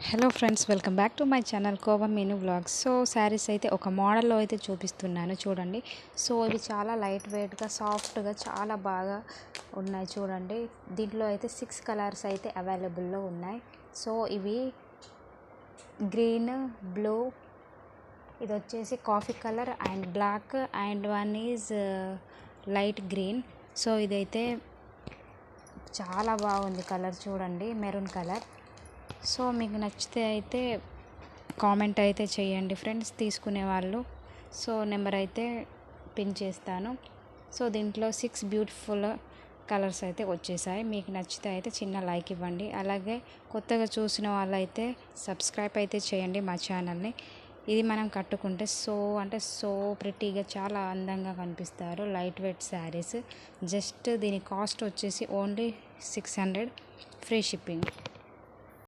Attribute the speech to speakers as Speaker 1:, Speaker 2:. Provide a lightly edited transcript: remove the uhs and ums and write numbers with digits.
Speaker 1: Hello friends, welcome back to my channel Kova Meenu vlogs. So saris అయితే ఒక మోడల్లో అయితే చూపిస్తున్నాను చూడండి. సో ఇవి చాలా లైట్ వెయిట్గా సాఫ్ట్గా చాలా బాగా ఉన్నాయి చూడండి. దీంట్లో అయితే 6 కలర్స్ అయితే అవైలబుల్లో ఉన్నాయి. సో ఇవి గ్రీన్, బ్లూ, ఇది వచ్చేసి coffee colour and black and one is light green. So ఇదైతే చాలా బాగుంది కలర్ చూడండి, మెరూన్ కలర్. సో మీకు నచ్చితే అయితే కామెంట్ అయితే చేయండి ఫ్రెండ్స్, తీసుకునే వాళ్ళు. సో నెంబర్ అయితే పిన్ చేస్తాను. సో దీంట్లో 6 బ్యూటిఫుల్ కలర్స్ అయితే వచ్చేసాయి. మీకు నచ్చితే అయితే చిన్న లైక్ ఇవ్వండి. అలాగే కొత్తగా చూసిన వాళ్ళైతే సబ్స్క్రైబ్ అయితే చేయండి మా ఛానల్ని. ఇది మనం కట్టుకుంటే సో ప్రిటీగా చాలా అందంగా కనిపిస్తారు. Light weight saris. జస్ట్ దీని కాస్ట్ వచ్చేసి ఓన్లీ 600, ఫ్రీ షిప్పింగ్.